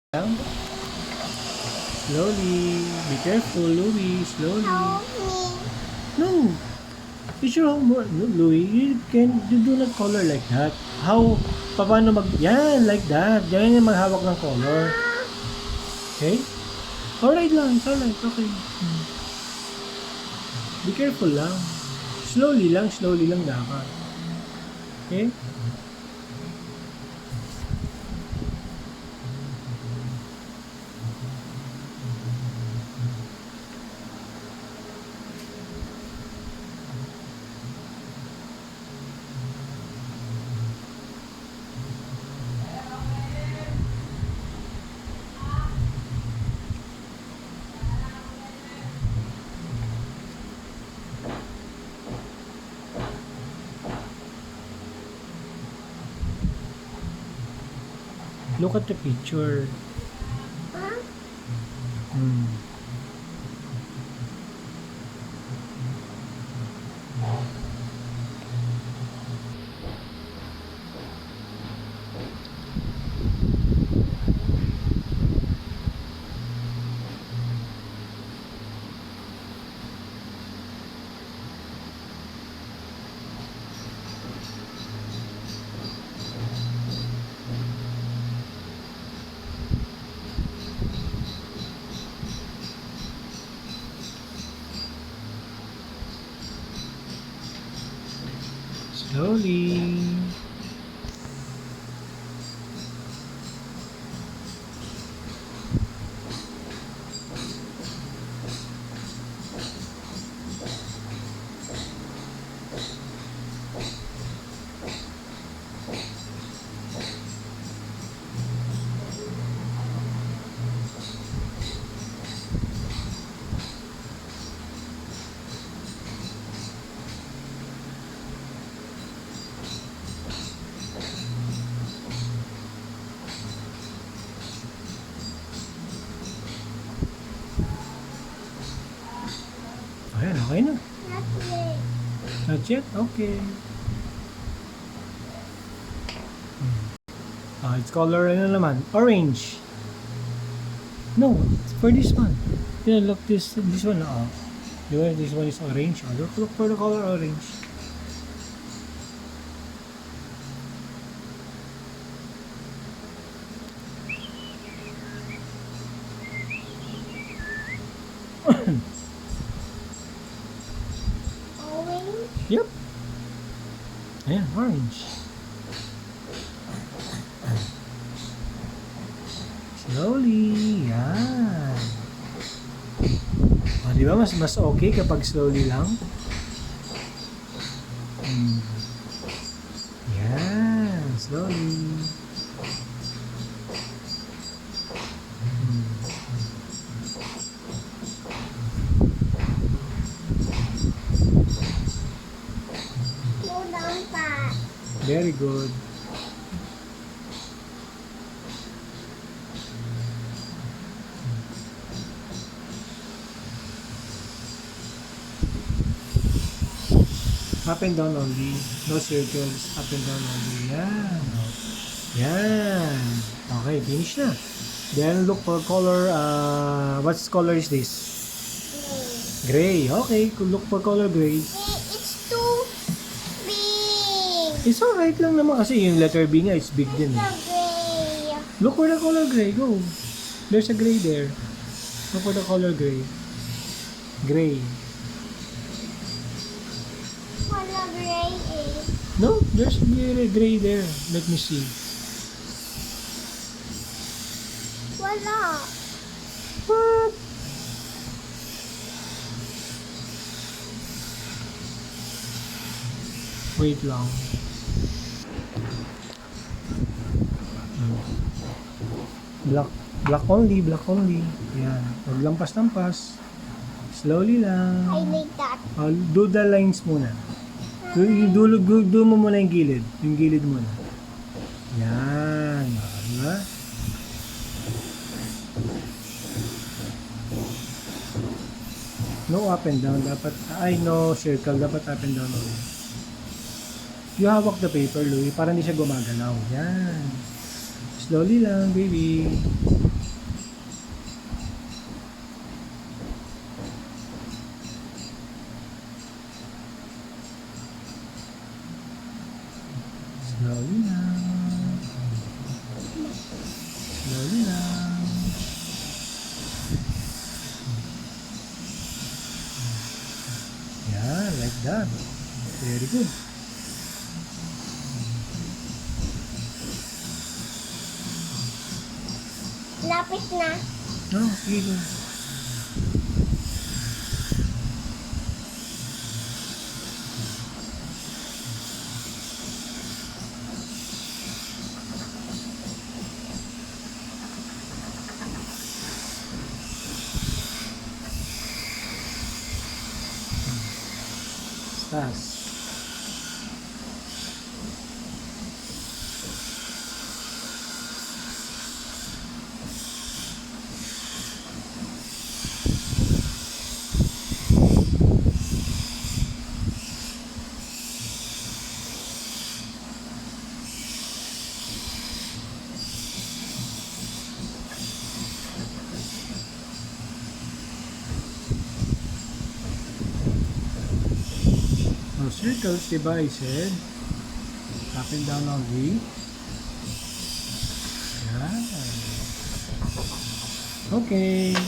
Down. Slowly. Be careful, Louie. Slowly. Help me. No. It's your homework. No, Louie. You do not color like that. How? Paano yan, like that. Ganyan yung maghawak ng color. Okay? Alright lang. It's alright. Okay. Be careful lang. Slowly lang dapat. Okay? Look at the picture. Huh? Hmm. Slowly. Ayan, okay na. Not yet. Not yet? Okay. It's color ano naman? Orange. No, it's for this one. Yeah, look this one. This one is orange. Look for the color orange. Orange. Yep. Ayan, orange. Slowly. Yan. Di ba mas okay kapag slowly lang? Yan. Slowly. Slow down pa. Very good. Up and down only. No circles. Up and down only. Yan. Yan. Okay, finish na. Then look for color. What color is this? Gray. Gray. Okay, look for color gray. It's too big. It's alright lang naman kasi yung letter B nga, it's big din. The gray. Look for the color gray. Go. There's a gray there. Look for the color gray. Gray. Wala gray eh. No, there's gray there. Let me see. Wala. What? Wait lang. Black only, black only. Yan. Huwag lampas-lampas. Slowly lang. I like that. Do the lines muna. Do mo muna yung gilid. Yung gilid muna. Yan. Diba? No up and down. Dapat, no circle. Dapat up and down only. You hawak the paper, Louie, para hindi siya gumagalaw. Yan. Slowly lang, baby. Slowly lang. Yeah, like that. Very good. Lapit na. No, sige. Tas. Circles, diba, I said? Up and down on V. Yeah. Okay.